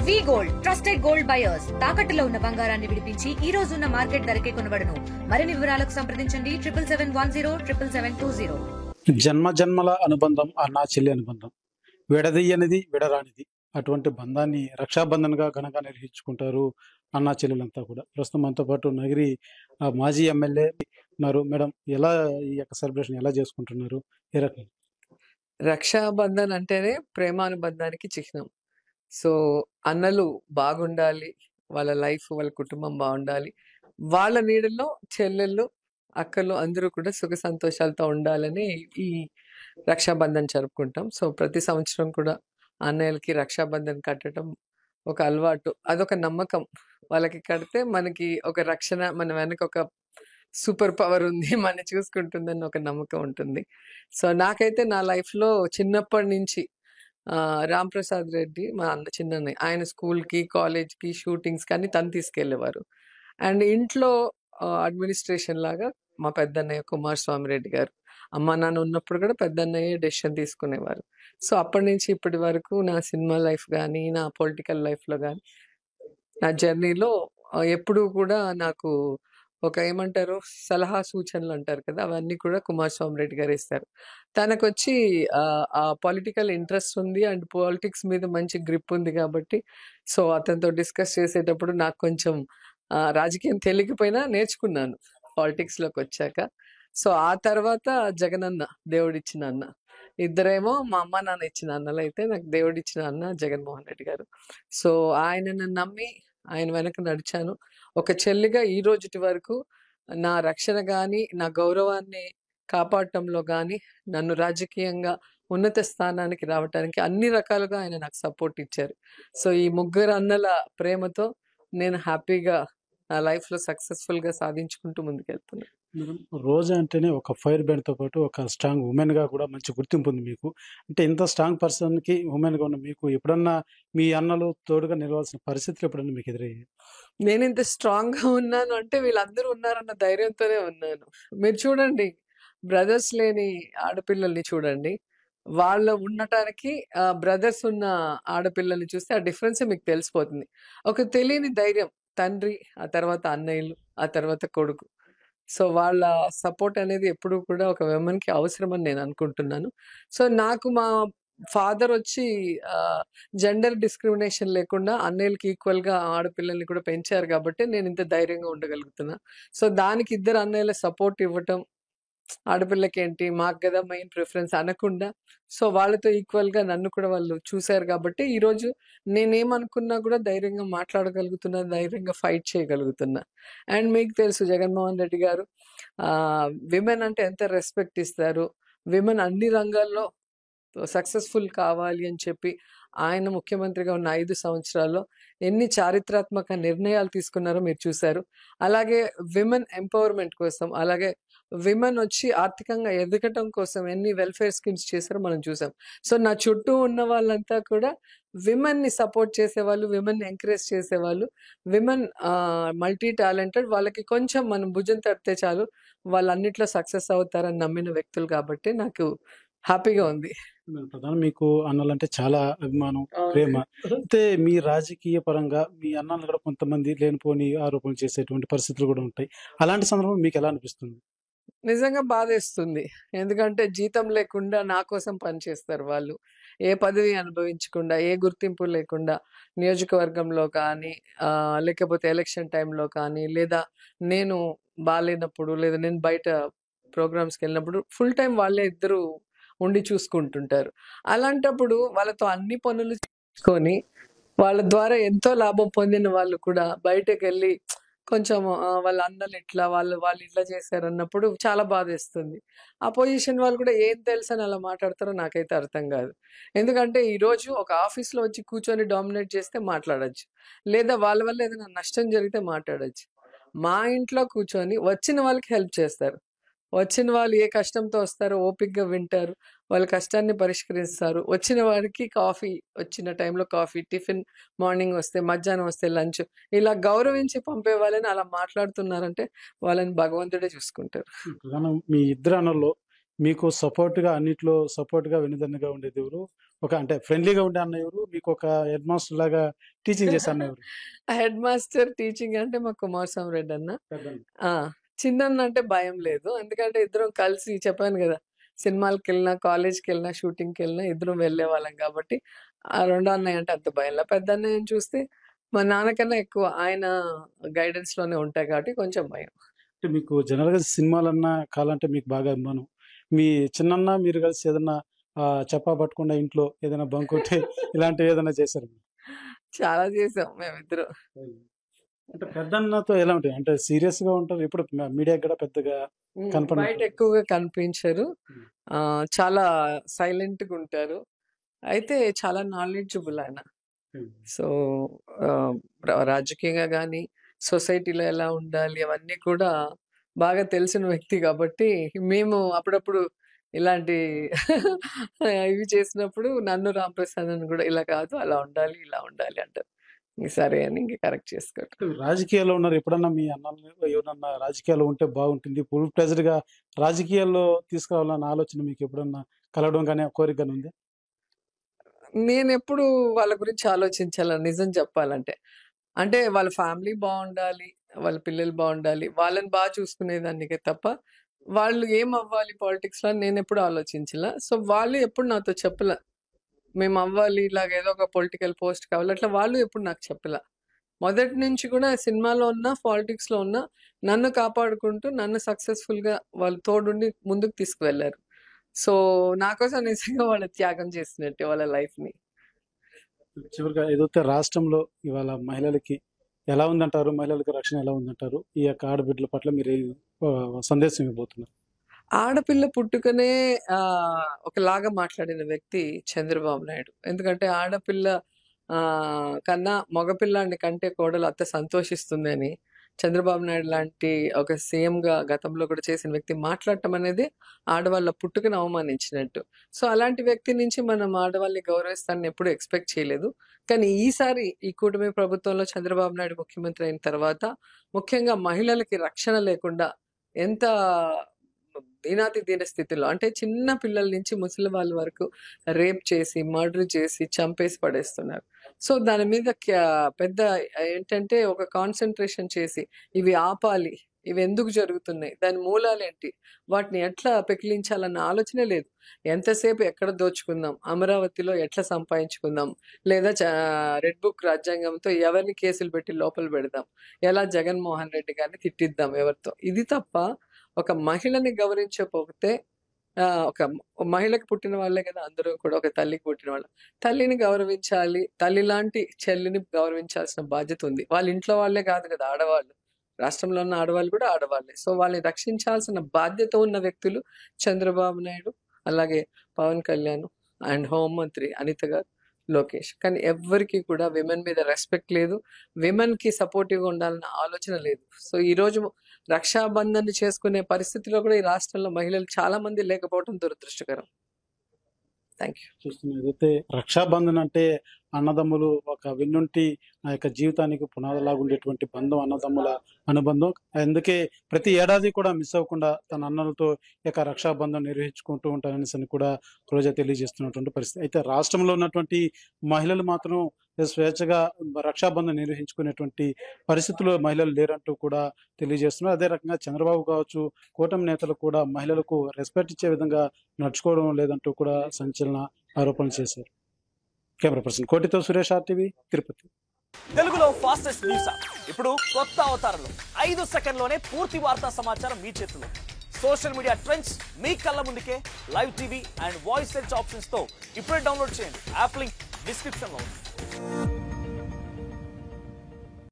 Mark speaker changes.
Speaker 1: వి gold trusted gold buyers తాకట్టులో ఉన్న బంగారాన్ని విడిపించి ఈ రోజు ఉన్న మార్కెట్ ధరకే కొనబడును. మరిన్ని వివరాలకు సంప్రదించండి 7771077720.
Speaker 2: జన్మ జన్మల అనుబంధం అన్నా చెల్లి అనుబంధం, విడదీయనిది విడరానిది. అటువంటి బంధాన్ని రక్షాబంధన్గా ఘనంగా నిర్వహించుకుంటారు అన్నా చెల్లెలంతా కూడా. ప్రస్తుతం మనతో పాటు నగిరి మాజీ ఎమ్మెల్యే ఉన్నారు. మేడం, ఎలా ఈ యొక్క సెలబ్రేషన్ ఎలా చేసుకుంటున్నారు? ఏ రకం?
Speaker 3: రక్షాబంధన్ అంటేనే ప్రేమానుబంధానికి చిహ్నం. సో అన్నలు బాగుండాలి, వాళ్ళ లైఫ్ వాళ్ళ కుటుంబం బాగుండాలి, వాళ్ళ నీడల్లో చెల్లెళ్ళు అక్కలు అందరూ కూడా సుఖ సంతోషాలతో ఉండాలని ఈ రక్షాబంధన్ జరుపుకుంటాం. సో ప్రతి సంవత్సరం కూడా అన్నయ్యలకి రక్షాబంధన్ కట్టడం ఒక అలవాటు, అదొక నమ్మకం. వాళ్ళకి కడితే మనకి ఒక రక్షణ, మన వెనక ఒక సూపర్ పవర్ ఉంది, మన చూసుకుంటుందని ఒక నమ్మకం ఉంటుంది. సో నాకైతే నా లైఫ్లో చిన్నప్పటి నుంచి రామ్ ప్రసాద్ రెడ్డి మా అన్న చిన్నన్నయ్య, ఆయన స్కూల్కి కాలేజ్కి షూటింగ్స్కి అన్ని తను తీసుకెళ్ళేవారు. అండ్ ఇంట్లో అడ్మినిస్ట్రేషన్ లాగా మా పెద్దన్నయ్య కుమారస్వామి రెడ్డి గారు, అమ్మ నాన్న ఉన్నప్పుడు కూడా పెద్దన్నయ్య డెసిషన్ తీసుకునేవారు. సో అప్పటి నుంచి ఇప్పటి వరకు నా సినిమా లైఫ్ కానీ, నా పొలిటికల్ లైఫ్లో కానీ, నా జర్నీలో ఎప్పుడూ కూడా నాకు ఒక ఏమంటారు సలహా సూచనలు అంటారు కదా, అవన్నీ కూడా కుమారస్వామి రెడ్డి గారు ఇస్తారు. తనకు వచ్చి ఆ పొలిటికల్ ఇంట్రెస్ట్ ఉంది అండ్ పాలిటిక్స్ మీద మంచి గ్రిప్ ఉంది కాబట్టి, సో అతనితో డిస్కస్ చేసేటప్పుడు నాకు కొంచెం రాజకీయం తెలియకపోయినా నేర్చుకున్నాను పాలిటిక్స్లోకి వచ్చాక. సో ఆ తర్వాత జగనన్న దేవుడిచ్చిన అన్న, ఇద్దరేమో మా అమ్మ నాన్న ఇచ్చిన అన్నలు అయితే నాకు దేవుడిచ్చిన అన్న జగన్మోహన్ రెడ్డి గారు. సో ఆయనను నమ్మి ఆయన వెనక నడిచాను. ఒక చెల్లిగా ఈ రోజుటి వరకు నా రక్షణ కానీ, నా గౌరవాన్ని కాపాడటంలో కానీ, నన్ను రాజకీయంగా ఉన్నత స్థానానికి రావడానికి అన్ని రకాలుగా ఆయన నాకు సపోర్ట్ ఇచ్చారు. సో ఈ ముగ్గురు అన్నల ప్రేమతో నేను హ్యాపీగా నా లైఫ్లో సక్సెస్ఫుల్గా సాధించుకుంటూ ముందుకెళ్తున్నాను.
Speaker 2: రోజా అంటేనే ఒక ఫైర్ బ్రాండ్తో పాటు ఒక స్ట్రాంగ్ ఉమెన్గా కూడా మంచి గుర్తింపు ఉంది మీకు. అంటే ఇంత స్ట్రాంగ్ పర్సన్కి ఉమెన్గా ఉన్న మీకు ఎప్పుడన్నా మీ అన్నలు తోడుగా నిలవాల్సిన పరిస్థితులు ఎప్పుడన్నా మీకు ఎదురయ్యాయి?
Speaker 3: నేను ఇంత స్ట్రాంగ్గా ఉన్నాను అంటే వీళ్ళందరూ ఉన్నారన్న ధైర్యంతోనే ఉన్నాను. మీరు చూడండి, బ్రదర్స్ లేని ఆడపిల్లల్ని చూడండి, వాళ్ళు ఉండటానికి బ్రదర్స్ ఉన్న ఆడపిల్లల్ని చూస్తే ఆ డిఫరెన్సే మీకు తెలిసిపోతుంది. ఒక తెలియని ధైర్యం, తండ్రి, ఆ తర్వాత అన్నయ్యలు, ఆ తర్వాత కొడుకు. సో వాళ్ళ సపోర్ట్ అనేది ఎప్పుడూ కూడా ఒక విమెన్కి అవసరం అని నేను అనుకుంటున్నాను. సో నాకు మా ఫాదర్ వచ్చి జెండర్ డిస్క్రిమినేషన్ లేకుండా అన్నయ్యలకి ఈక్వల్గా ఆడపిల్లల్ని కూడా పెంచారు కాబట్టి నేను ఇంత ధైర్యంగా ఉండగలుగుతున్నా. సో దానికి ఇద్దరు అన్నయ్యల సపోర్ట్ ఇవ్వటం, ఆడపిల్లకి ఏంటి మాకు కదా మెయిన్ ప్రిఫరెన్స్ అనకుండా, సో వాళ్ళతో ఈక్వల్గా నన్ను కూడా వాళ్ళు చూశారు కాబట్టి ఈరోజు నేనేమనుకున్నా కూడా ధైర్యంగా మాట్లాడగలుగుతున్నా, ధైర్యంగా ఫైట్ చేయగలుగుతున్నా. అండ్ మీకు తెలుసు జగన్మోహన్ రెడ్డి గారు విమెన్ అంటే ఎంత రెస్పెక్ట్ ఇస్తారు, విమెన్ అన్ని రంగాల్లో సక్సెస్ఫుల్ కావాలి అని చెప్పి ఆయన ముఖ్యమంత్రిగా ఉన్న 5 సంవత్సరాల్లో ఎన్ని చారిత్రాత్మక నిర్ణయాలు తీసుకున్నారో మీరు చూశారు. అలాగే విమెన్ ఎంపవర్మెంట్ కోసం, అలాగే విమెన్ వచ్చి ఆర్థికంగా ఎదగటం కోసం ఎన్ని వెల్ఫేర్ స్కీమ్స్ చేశారో మనం చూసాం. సో నా చుట్టూ ఉన్న వాళ్ళంతా కూడా విమెన్ని సపోర్ట్ చేసేవాళ్ళు, విమెన్ని ఎంకరేజ్ చేసేవాళ్ళు, విమెన్ మల్టీ టాలెంటెడ్, వాళ్ళకి కొంచెం మనం భుజం తడితే చాలు వాళ్ళు అన్నిట్లో సక్సెస్ అవుతారని నమ్మిన వ్యక్తులు కాబట్టి నాకు హ్యాపీగా ఉంది.
Speaker 2: ప్రధానం మీకు అన్నలంటే చాలా అభిమానం, ప్రేమ. అయితే మీ రాజకీయ పరంగా మీ అన్నలు కూడా కొంతమంది లేనిపోని ఆరోపణలు చేసేటువంటి పరిస్థితులు కూడా ఉంటాయి. అలాంటి సందర్భం మీకు ఎలా అనిపిస్తుంది?
Speaker 3: నిజంగా బాధేస్తుంది. ఎందుకంటే జీతం లేకుండా నా కోసం పనిచేస్తారు వాళ్ళు. ఏ పదవి అనుభవించకుండా, ఏ గుర్తింపు లేకుండా నియోజకవర్గంలో కానీ, లేకపోతే ఎలక్షన్ టైంలో కానీ, లేదా నేను బాగాలేనప్పుడు, లేదా నేను బయట ప్రోగ్రామ్స్కి వెళ్ళినప్పుడు ఫుల్ టైం వాళ్ళే ఇద్దరు ఉండి చూసుకుంటుంటారు. అలాంటప్పుడు వాళ్ళతో అన్ని పనులు చేసుకొని వాళ్ళ ద్వారా ఎంతో లాభం పొందిన వాళ్ళు కూడా బయటకు వెళ్ళి కొంచెం వాళ్ళ అన్నలు ఇట్లా వాళ్ళు ఇట్లా చేశారు అన్నప్పుడు చాలా బాధేస్తుంది. అపోజిషన్ వాళ్ళు కూడా ఏం తెలుసు అని అలా మాట్లాడతారో నాకైతే అర్థం కాదు. ఎందుకంటే ఈరోజు ఒక ఆఫీస్లో వచ్చి కూర్చొని డామినేట్ చేస్తే మాట్లాడచ్చు, లేదా వాళ్ళ వల్ల ఏదైనా నష్టం జరిగితే మాట్లాడచ్చు. మా ఇంట్లో కూర్చొని వచ్చిన వాళ్ళకి హెల్ప్ చేస్తారు. వచ్చిన వాళ్ళు ఏ కష్టంతో వస్తారో ఓపికగా వింటారు, వాళ్ళ కష్టాన్ని పరిష్కరిస్తారు. వచ్చిన వారికి కాఫీ, వచ్చిన టైంలో కాఫీ, టిఫిన్ మార్నింగ్ వస్తే, మధ్యాహ్నం వస్తే లంచ్, ఇలా గౌరవించి పంపే వాళ్ళని అలా మాట్లాడుతున్నారంటే వాళ్ళని భగవంతుడే చూసుకుంటారు.
Speaker 2: మీ ఇద్దరు అన్నల్లో మీకు సపోర్ట్గా, అన్నిట్లో సపోర్ట్గా వెనుదన్నుగా ఉండేది ఎవరు? ఒక అంటే ఫ్రెండ్లీగా ఉండే అన్న ఎవరు, మీకు ఒక హెడ్ మాస్టర్ లాగా టీచింగ్ చేసే అన్న ఎవరు?
Speaker 3: హెడ్ మాస్టర్ టీచింగ్ అంటే మా కుమారస్వామి రెడ్డి అన్న.
Speaker 2: పెద్దన్న.
Speaker 3: ఆ! చిన్నన్న అంటే భయం లేదు. ఎందుకంటే ఇద్దరం కలిసి చెప్పాను గదా! సినిమాలకెళ్ళినా, కాలేజ్‌కెళ్ళినా, షూటింగ్‌కెళ్ళినా ఇద్దరం వెళ్ళేవాళ్ళం కాబట్టి, ఆ రెండో అన్నయ్య అంటే అంత భయంలా. పెద్దన్నయ్యని చూస్తే మా నాన్నకన్నా ఎక్కువ ఆయన గైడెన్స్‌లోనే ఉంటా కాబట్టి కొంచెం భయం.
Speaker 2: అంటే మీకు జనరల్‌గా సినిమాలన్నా, కాలంటే మీకు బాగా అభిమానం. మీ చిన్నన్న మీరు కలిసి ఏదన్నా చెప్పా పట్టకుండా ఇంట్లో ఏదైనా బంక్ కొట్టి ఇలాంటివి ఏదైనా చేశారా?
Speaker 3: చాలా చేసాం మేమిద్దరం.
Speaker 2: అంటే పెద్దన్నతో ఎలా ఉంటాయి? అంటే సీరియస్‌గా ఉంటారు. ఎప్పుడు మీడియాకి కూడా పెద్దగా
Speaker 3: బయట
Speaker 2: కనపడరు.
Speaker 3: ఎక్కువగా కనిపించరు.
Speaker 2: హ్మ్.
Speaker 3: చాలా సైలెంట్‌గా ఉంటారు. అయితే చాలా నాలెడ్జబుల్ ఆయన.
Speaker 2: హ్మ్.
Speaker 3: సో, రాజకీయంగా గాని, సొసైటీలో ఎలా ఉండాలి అవన్నీ కూడా బాగా తెలిసిన వ్యక్తి కాబట్టి, మేము అప్పుడప్పుడు ఇలాంటి ఇవి చేసినప్పుడు నన్ను రాంప్రసాద్‌ని గూడా ఇలా కాదు, అలా ఉండాలి, ఇలా ఉండాలి అంటారు. ఇంక సరే అని ఇంక కరెక్ట్ చేసుకోవటం.
Speaker 2: రాజకీయాల్లో ఉన్నారు. ఎప్పుడన్నా మీ అన్నల్ని ఎవరన్నా రాజకీయాల్లో ఉంటే బాగుంటుంది. ఫుల్ ఫ్లెడ్జ్డ్‌గా రాజకీయాల్లో తీసుకురావాలన్న ఆలోచన మీకు ఎప్పుడన్నా కలగడం గాని, ఆ కోరిక గాని ఉందా?
Speaker 3: నేనెప్పుడు వాళ్ళ గురించి ఆలోచించాల నిజం చెప్పాలంటే. అంటే వాళ్ళ ఫ్యామిలీ బావుండాలి, వాళ్ళ పిల్లలు బావుండాలి, వాళ్ళని చూసుకునేదానికే తప్ప, వాళ్ళు ఏమవ్వాలి పాలిటిక్స్‌లో అని నేనెప్పుడు ఆలోచించలా. సో, వాళ్ళు ఎప్పుడు నాతో చెప్పలా. మేమవ్వాలి ఇలాగ ఏదో ఒక పొలిటికల్ పోస్ట్ కావాలి. అట్లా వాళ్ళు ఎప్పుడు నాకు చెప్పలా. మొదటి నుంచి కూడా సినిమాలో ఉన్నా, పాలిటిక్స్‌లో ఉన్నా నన్ను కాపాడుకుంటూ, నన్ను సక్సెస్‌ఫుల్‌గా వాళ్ళు తోడుండి ముందుకు తీసుకువెళ్లారు. సో, నా కోసం నిజంగా వాళ్ళు త్యాగం చేసినట్టే వాళ్ళ లైఫ్‌ని.
Speaker 2: చివరిగా ఏదైతే రాష్ట్రంలో ఇవాళ మహిళలకి ఎలా ఉందంటారు? మహిళలకు రక్షణ ఎలా ఉందంటారు? ఈ యొక్క ఆడబిడ్డల పట్ల మీరు సందేశం ఇవ్వబోతున్నారు?
Speaker 3: ఆడపిల్ల పుట్టుకనే ఒకలాగా మాట్లాడిన వ్యక్తి చంద్రబాబు నాయుడు. ఎందుకంటే ఆడపిల్ల కన్నా మగపిల్లాడిని కంటే కోడలు అత్త సంతోషిస్తుందని చంద్రబాబు నాయుడు లాంటి ఒక సీఎంగా గతంలో కూడా చేసిన వ్యక్తి మాట్లాడటం అనేది ఆడవాళ్ళ పుట్టుకను అవమానించినట్టు. సో, అలాంటి వ్యక్తి నుంచి మనం ఆడవాళ్ళని గౌరవిస్తానని ఎప్పుడు ఎక్స్‌పెక్ట్ చేయలేదు. కానీ ఈసారి ఈ కూటమి ప్రభుత్వంలో చంద్రబాబు నాయుడు ముఖ్యమంత్రి అయిన తర్వాత ముఖ్యంగా మహిళలకి రక్షణ లేకుండా ఎంత దీనాతి దీన స్థితిలో అంటే చిన్న పిల్లల నుంచి ముసలి వాళ్ళ వరకు రేప్ చేసి, మర్డర్ చేసి, చంపేసి పడేస్తున్నారు. సో, దాని మీద పెద్ద ఏంటంటే ఒక కాన్సంట్రేషన్ చేసి ఇవి ఆపాలి. ఇవెందుకు జరుగుతున్నాయి? దాని మూలాలేంటి? వాటిని ఎట్లా పెకిలించాలన్న ఆలోచనే లేదు. ఎంతసేపు ఎక్కడ దోచుకుందాం? అమరావతిలో ఎట్లా సంపాదించుకుందాం? లేదా రెడ్ బుక్ రాజ్యాంగంతో ఎవరిని కేసులు పెట్టి లోపల పెడదాం? ఎలా జగన్మోహన్ రెడ్డి గారిని తిట్టిద్దాం ఎవరితో? ఇది తప్ప ఒక మహిళని గౌరవించకపోతే ఒక మహిళకి పుట్టిన వాళ్ళే కదా అందరూ కూడా ఒక తల్లికి పుట్టిన వాళ్ళు. తల్లిని గౌరవించాలి. తల్లి లాంటి చెల్లిని గౌరవించాల్సిన బాధ్యత ఉంది. వాళ్ళ ఇంట్లో వాళ్ళే కాదు కదా ఆడవాళ్ళు. రాష్ట్రంలో ఉన్న ఆడవాళ్ళు కూడా ఆడవాళ్ళే. సో, వాళ్ళని రక్షించాల్సిన బాధ్యత ఉన్న వ్యక్తులు చంద్రబాబు నాయుడు, అలాగే పవన్ కళ్యాణ్ అండ్ హోంమంత్రి అనిత గారు, లోకేష్. కానీ ఎవ్వరికీ కూడా విమెన్ మీద రెస్పెక్ట్ లేదు. విమెన్‌కి సపోర్టివ్‌గా ఉండాలన్న ఆలోచన లేదు. సో, ఈరోజు రక్షాబంధన్ చేసుకునే పరిస్థితిలో కూడా ఈ రాష్ట్రంలో మహిళలు చాలా మంది లేకపోవడం దురదృష్టకరం. Thank you.
Speaker 2: చూస్తున్నాం. ఏదైతే రక్షాబంధన్ అంటే అన్నదమ్ములు ఒక వెన్నుంటి ఆ యొక్క జీవితానికి పునాదిలాగా ఉండేటువంటి బంధం అన్నదమ్ముల అనుబంధం. అందుకే ప్రతి ఏడాది కూడా మిస్ అవ్వకుండా తన అన్నలతో ఈ యొక్క రక్షాబంధం నిర్వహించుకుంటూ ఉంటారనేసి కూడా రోజా తెలియజేస్తున్నటువంటి పరిస్థితి. అయితే రాష్ట్రంలో ఉన్నటువంటి మహిళలు మాత్రం స్వేచ్ఛగా రక్షాబంధన్ నిర్వహించుకునేటువంటి పరిస్థితుల్లో మహిళలు లేరంటూ కూడా తెలియజేస్తున్నారు. అదే రకంగా చంద్రబాబు కావచ్చు, కూటమి నేతలు కూడా మహిళలకు రెస్పెక్ట్ ఇచ్చే విధంగా నడుచుకోవడం లేదంటూ కూడా సంచలన ఆరోపణలు చేశారు. కెమెరా పర్సన్ కోటితో సురేష్, ఆర్టీవీ, తిరుపతి.
Speaker 4: తెలుగులో ఫాస్టెస్ట్ న్యూస్ యాప్ ఇప్పుడు కొత్త అవతారంలో 5 సెకండ్లోనే పూర్తి వార్తా సమాచారం మీ చేతుల్లో. సోషల్ మీడియా ట్రెండ్స్ మీ కళ్ళ ముందుకే live TV and voice search options తో ఇప్పుడే డౌన్లోడ్ చేయండి. యాప్ లింక్ డిస్క్రిప్షన్ లో ఉంది.